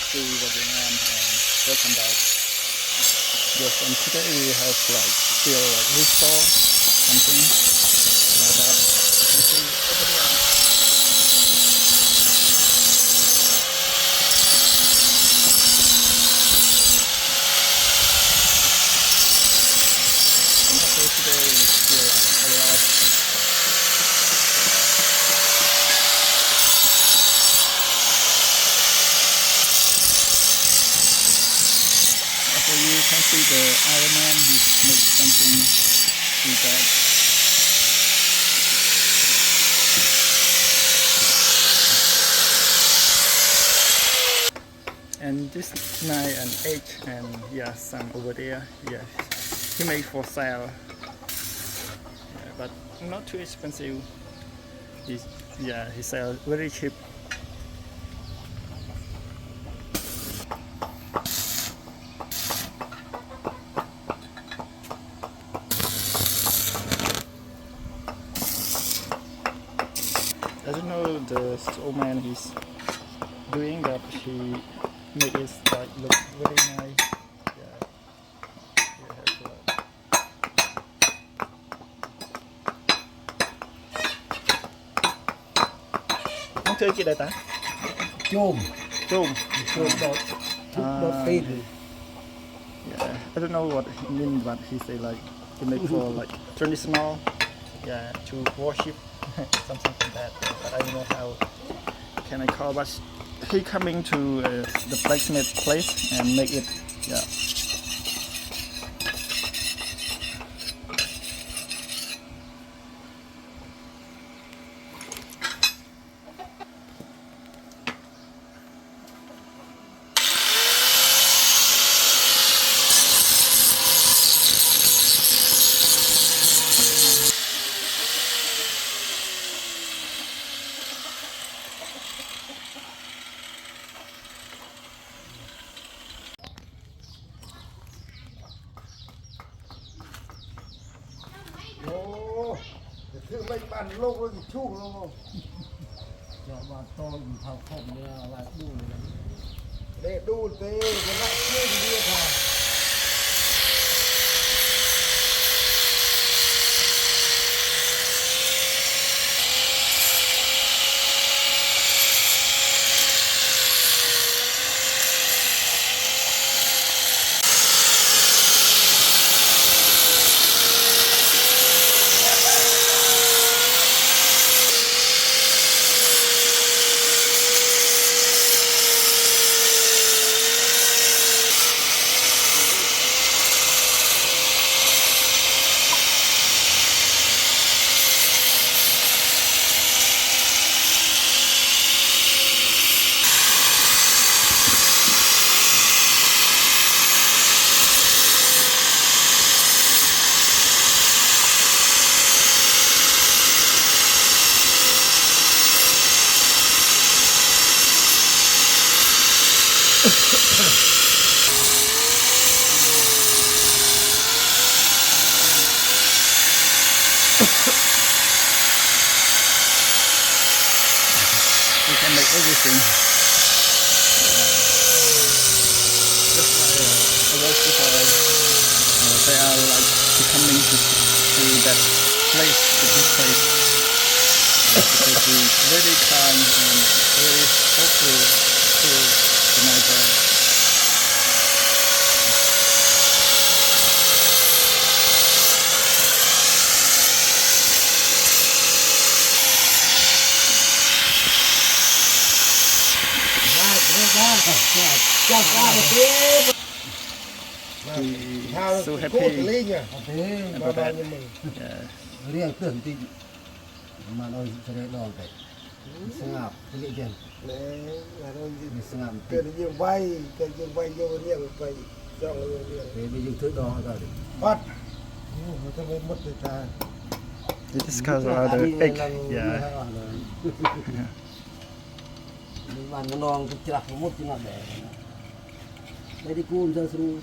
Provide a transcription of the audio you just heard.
see what's going on and welcome back. Yes, and today we have like still like restore something like that. You can see over there. And also today we still like a lot. So you can see the Iron Man, he makes something to that. And this 9 and 8 and yeah, some over there, yeah, he made for sale. Yeah, but not too expensive. He sells very cheap. I don't know the old man he's doing, but he made it like look very nice. Yeah, Ông chơi cái này ta? Chôm Chôm. đọt pin. Yeah, I don't know what he means, but he say like he make for like traditional, yeah, to worship. Something like that, but I don't know how can I call. But he coming to the blacksmith place and make it. Yeah. Thứ mấy bàn lâu rồi chu luôn không? Cho bà tôi thảo phẩm là đu này. Để đu thế cái lại lên đi thà. You can make everything. Just like a lot of people, they are like coming to that place, to this place, because it's very calm and very hopeful to my God. He's so happy about that. Yeah. Riêng tưởng thì mà nó sẽ để đòn vậy. Sang ngọc cái gì vậy? Đấy là nó Sang ngọc. cái gì vay vô riêng vay cho người riêng. Thế bây giờ thứ đó rồi. Bắt. Nó sẽ mất thời gian. This cars are the egg. Yeah. Bạn nó non cái chặt một cái ngọn để. Đây đi cuốn ra xuống.